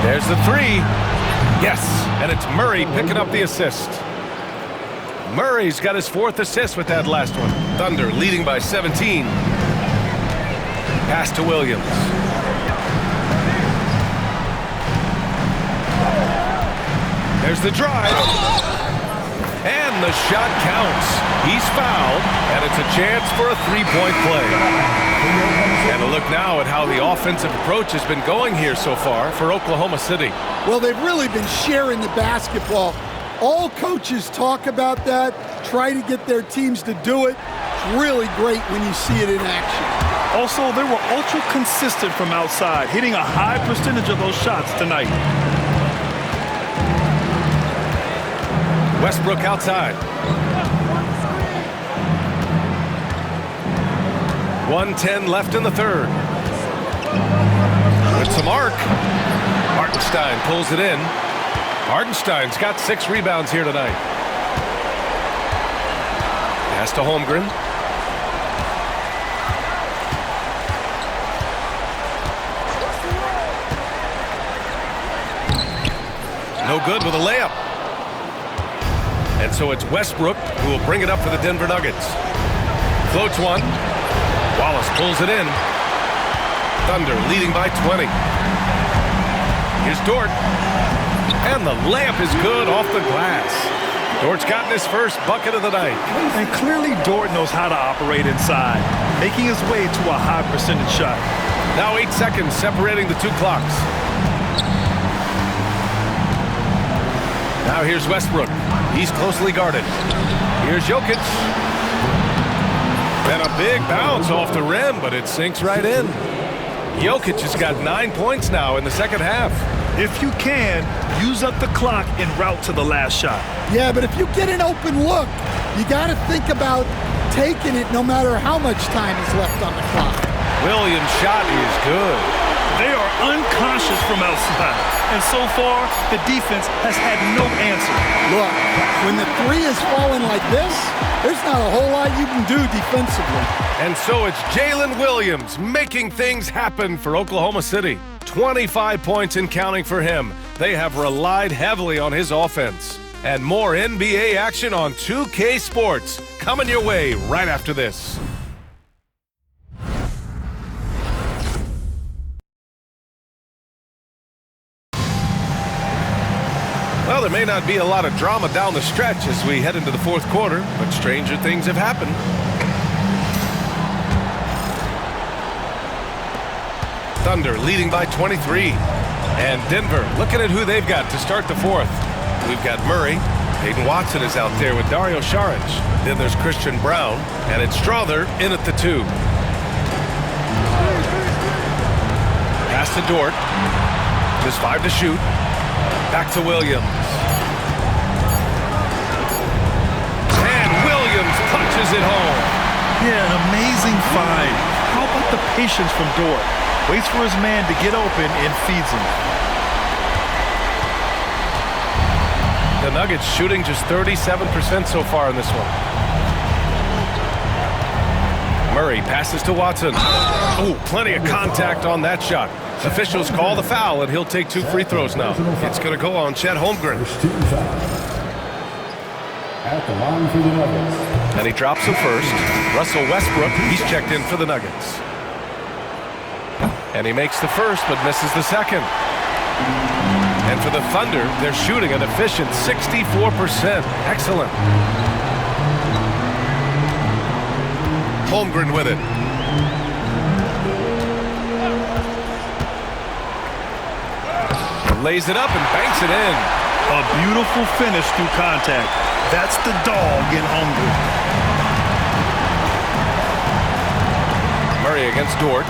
There's the three. Yes, and it's Murray picking up the assist. Murray's got his 4th assist with that last one. Thunder leading by 17. Pass to Williams. There's the drive. And the shot counts. He's fouled, and it's a chance for a 3-point play. And a look now at how the offensive approach has been going here so far for Oklahoma City. Well, they've really been sharing the basketball. All coaches talk about that, try to get their teams to do it. It's really great when you see it in action. Also, they were ultra consistent from outside, hitting a high percentage of those shots tonight. Westbrook outside. 1:10 left in the third. It's a mark. Hartenstein pulls it in. Hartenstein's got 6 rebounds here tonight. Pass to Holmgren. No good with a layup. And so it's Westbrook who will bring it up for the Denver Nuggets. Floats one. Wallace pulls it in. Thunder leading by 20. Here's Dort. And the layup is good off the glass. Dort's gotten his first bucket of the night. And clearly Dort knows how to operate inside, making his way to a high percentage shot. Now 8 seconds separating the 2 clocks. Now here's Westbrook. He's closely guarded. Here's Jokic. And a big bounce off the rim, but it sinks right in. Jokic has got 9 points now in the second half. If you can, use up the clock en route to the last shot. Yeah, but if you get an open look, you got to think about taking it no matter how much time is left on the clock. Williams' shot is good. They are unconscious from outside, and so far, the defense has had no answer. Look, when the 3 is falling like this, there's not a whole lot you can do defensively. And so it's Jalen Williams making things happen for Oklahoma City. 25 points and counting for him. They have relied heavily on his offense. And more NBA action on 2K Sports coming your way right after this. Well, there may not be a lot of drama down the stretch as we head into the 4th quarter, but stranger things have happened. Thunder leading by 23. And Denver looking at who they've got to start the 4th. We've got Murray. Peyton Watson is out there with Dario Saric. Then there's Christian Brown. And it's Strother in at the 2. Pass to Dort. There's 5 to shoot. Back to Williams. And Williams punches it home. Yeah, an amazing find. How about the patience from Dort? Waits for his man to get open and feeds him. The Nuggets shooting just 37% so far in this one. Murray passes to Watson. Oh, plenty of contact on that shot. Officials call the foul, and he'll take 2 free throws now. It's going to go on Chet Holmgren. At the line for the Nuggets. And he drops him first. Russell Westbrook, he's checked in for the Nuggets. And he makes the first, but misses the second. And for the Thunder, they're shooting an efficient 64%. Excellent. Holmgren with it. Lays it up and banks it in. A beautiful finish through contact. That's the dog in Holmgren. Murray against Dort.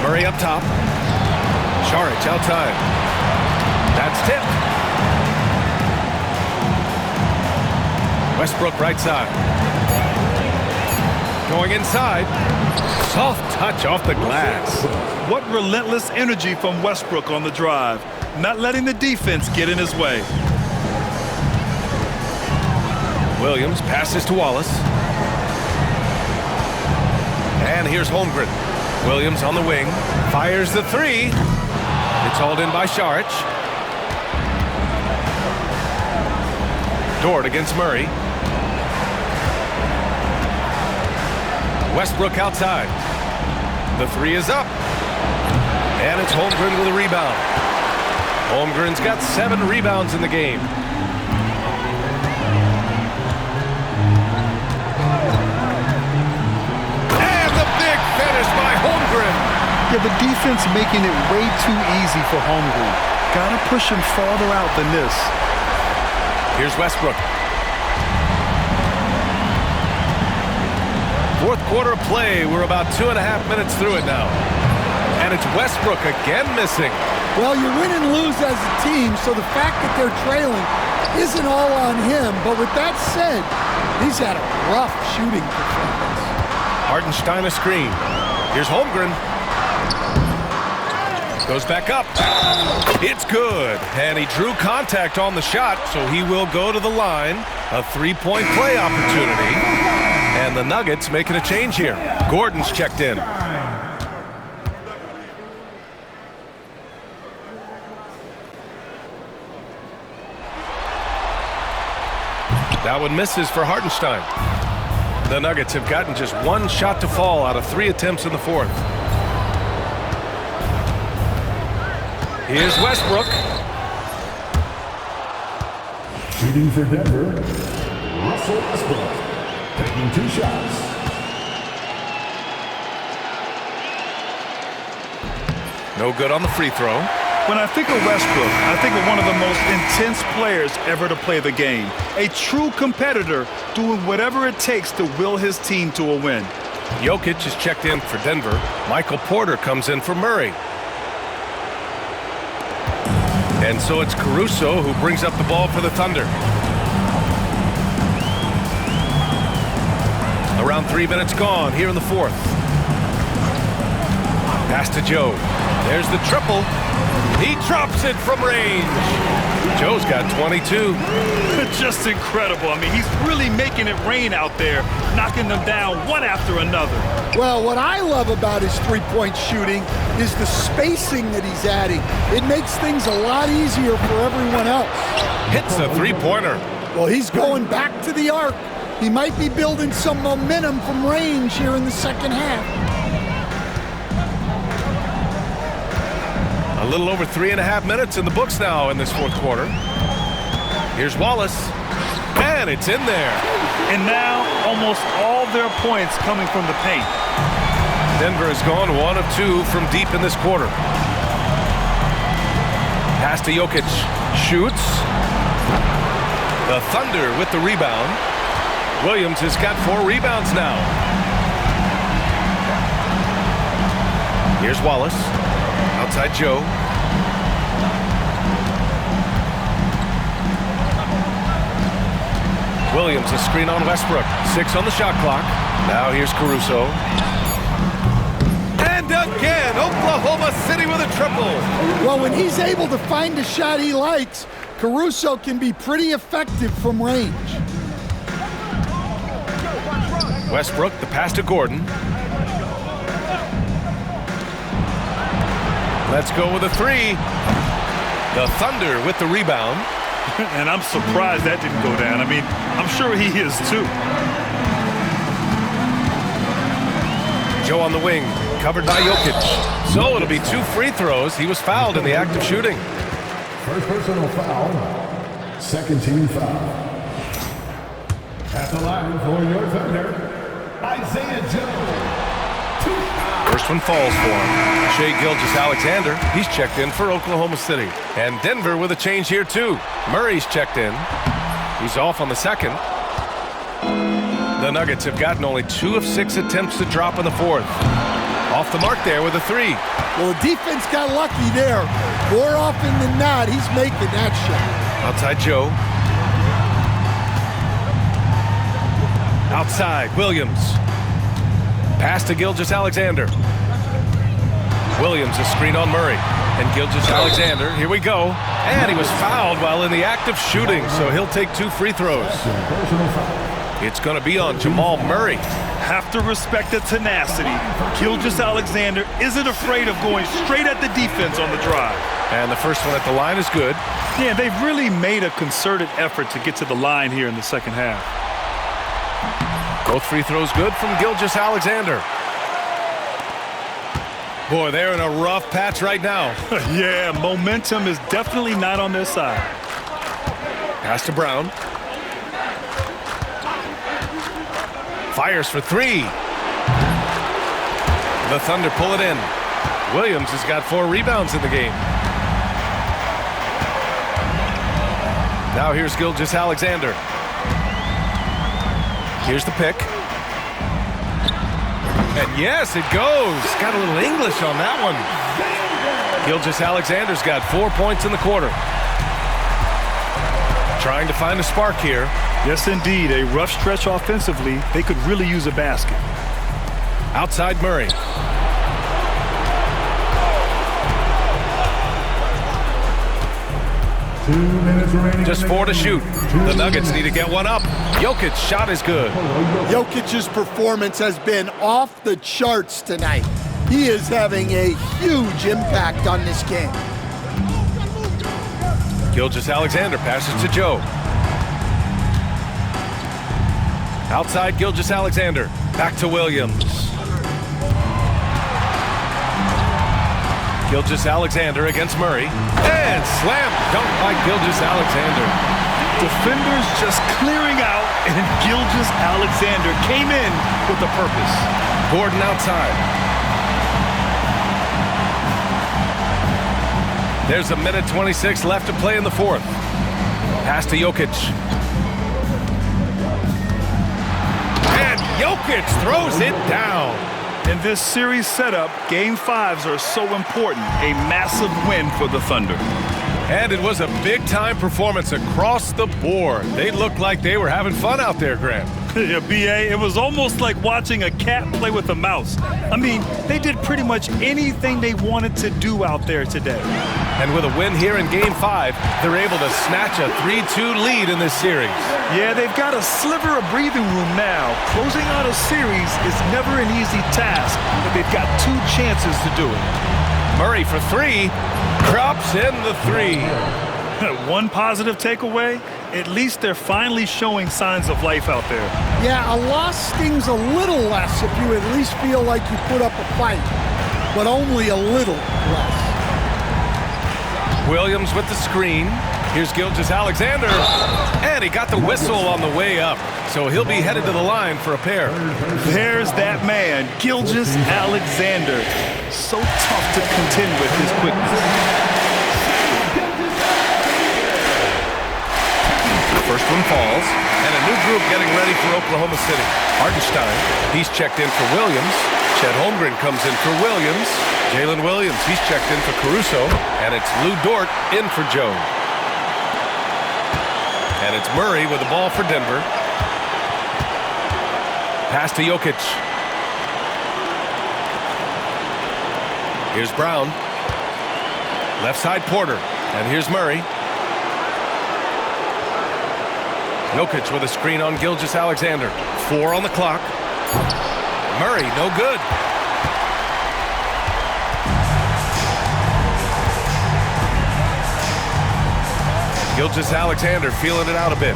Murray up top. Saric outside. That's tipped. Westbrook right side. Going inside. Soft touch off the glass. What relentless energy from Westbrook on the drive. Not letting the defense get in his way. Williams passes to Wallace. And here's Holmgren. Williams on the wing. Fires the three. It's hauled in by Saric. Dort against Murray. Westbrook outside. The three is up. And it's Holmgren with a rebound. Holmgren's got 7 rebounds in the game. And the big finish by Holmgren. Yeah, the defense making it way too easy for Holmgren. Gotta push him farther out than this. Here's Westbrook. Fourth quarter of play. We're about 2.5 minutes through it now. And it's Westbrook again missing. Well, you win and lose as a team, so the fact that they're trailing isn't all on him. But with that said, he's had a rough shooting performance. Hartenstein a screen. Here's Holmgren. Goes back up. It's good. And he drew contact on the shot, so he will go to the line. A 3-point play opportunity. And the Nuggets making a change here. Gordon's checked in. That one misses for Hartenstein. The Nuggets have gotten just 1 shot to fall out of 3 attempts in the fourth. Here's Westbrook. Shooting for Denver, Russell Westbrook, taking 2 shots. No good on the free throw. When I think of Westbrook, I think of one of the most intense players ever to play the game. A true competitor doing whatever it takes to will his team to a win. Jokic is checked in for Denver. Michael Porter comes in for Murray. And so it's Caruso who brings up the ball for the Thunder. Around 3 minutes gone here in the fourth. Pass to Joe. There's the triple. He drops it from range. Joe's got 22. Just incredible. I mean, he's really making it rain out there, knocking them down one after another. Well, what I love about his three-point shooting is the spacing that he's adding. It makes things a lot easier for everyone else. Hits a three-pointer. Well, he's going back to the arc. He might be building some momentum from range here in the second half. A little over 3.5 minutes in the books now in this fourth quarter. Here's Wallace. And it's in there. And now almost all their points coming from the paint. Denver has gone 1 of 2 from deep in this quarter. Pass to Jokic. Shoots. The Thunder with the rebound. Williams has got 4 rebounds now. Here's Wallace. Outside Joe. Williams a screen on Westbrook. 6 on the shot clock. Now here's Caruso. And again, Oklahoma City with a triple. Well, when he's able to find a shot he likes, Caruso can be pretty effective from range. Westbrook, the pass to Gordon. Let's go with a 3. The Thunder with the rebound. And I'm surprised that didn't go down. I mean, I'm sure he is too. Joe on the wing, covered by Jokic. So it'll be 2 free throws. He was fouled in the act of shooting. First personal foul, second team foul. At the line for your Thunder, Isaiah Joe. First one falls for him. Shai Gilgeous-Alexander, he's checked in for Oklahoma City. And Denver with a change here too. Murray's checked in. He's off on the second. The Nuggets have gotten only 2 of 6 attempts to drop in the fourth. Off the mark there with a 3. Well, the defense got lucky there. More often than not, he's making that shot. Outside Joe. Outside, Williams. Pass to Gilgeous-Alexander. Williams a screen on Murray. And Gilgeous-Alexander, here we go. And he was fouled while in the act of shooting, so he'll take 2 free throws. It's going to be on Jamal Murray. Have to respect the tenacity. Gilgeous-Alexander isn't afraid of going straight at the defense on the drive. And the first one at the line is good. Yeah, they've really made a concerted effort to get to the line here in the second half. Both free throws good from Gilgeous-Alexander. Boy, they're in a rough patch right now. Yeah, momentum is definitely not on their side. Pass to Brown. Fires for three. The Thunder pull it in. Williams has got 4 rebounds in the game. Now here's Gilgeous-Alexander. Here's the pick. And yes, it goes. Got a little English on that one. Gilgeous-Alexander's got 4 points in the quarter. Trying to find a spark here. Yes, indeed. A rough stretch offensively. They could really use a basket. Outside Murray. Just 4 to shoot. The Nuggets need to get one up. Jokic's shot is good. Jokic's performance has been off the charts tonight. He is having a huge impact on this game. Gilgeous-Alexander passes to Joe. Outside Gilgeous-Alexander. Back to Williams. Gilgeous-Alexander against Murray. And slam dunk by Gilgeous-Alexander. Defenders just clearing out, and Gilgeous-Alexander came in with a purpose. Gordon outside. There's a minute 26 left to play in the fourth. Pass to Jokic. And Jokic throws it down. In this series setup, Game 5s are so important. A massive win for the Thunder. And it was a big-time performance across the board. They looked like they were having fun out there, Grant. Yeah, B.A., it was almost like watching a cat play with a mouse. I mean, they did pretty much anything they wanted to do out there today. And with a win here in Game 5, they're able to snatch a 3-2 lead in this series. Yeah, they've got a sliver of breathing room now. Closing out a series is never an easy task, but they've got 2 chances to do it. Murray for 3, drops in the 3. One positive takeaway, at least they're finally showing signs of life out there. Yeah, a loss stings a little less if you at least feel like you put up a fight, but only a little less. Williams with the screen. Here's Gilgeous-Alexander. And he got the whistle on the way up, so he'll be headed to the line for a pair. There's that man, Gilgeous-Alexander. So tough to contend with his quickness. First one falls, and a new group getting ready for Oklahoma City. Hartenstein, he's checked in for Williams. Chet Holmgren comes in for Williams. Jalen Williams, he's checked in for Caruso. And it's Lou Dort in for Joe. And it's Murray with the ball for Denver. Pass to Jokic. Here's Brown. Left side Porter. And here's Murray. Jokic with a screen on Gilgeous-Alexander. 4 on the clock. Murray, no good. Gilgeous-Alexander feeling it out a bit.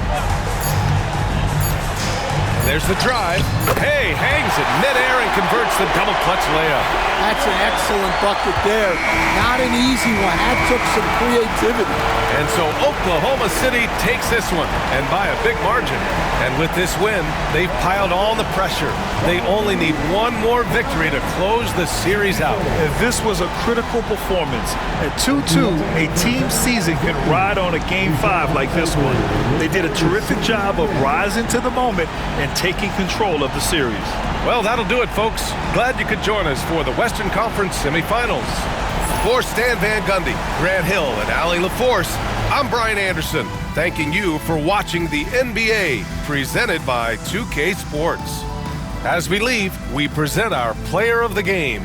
There's the drive. Hey, hangs it midair and converts the double clutch layup. That's an excellent bucket there. Not an easy one. That took some creativity. And so Oklahoma City takes this one, and by a big margin. And with this win, they've piled all the pressure. They only need one more victory to close the series out. And this was a critical performance. At 2-2, a team season can ride on a Game 5 like this one. They did a terrific job of rising to the moment and taking control of the series. Well, that'll do it, folks. Glad you could join us for the Western Conference semifinals. For Stan Van Gundy, Grant Hill, and Allie LaForce, I'm Brian Anderson, thanking you for watching the NBA, presented by 2K Sports. As we leave, we present our player of the game.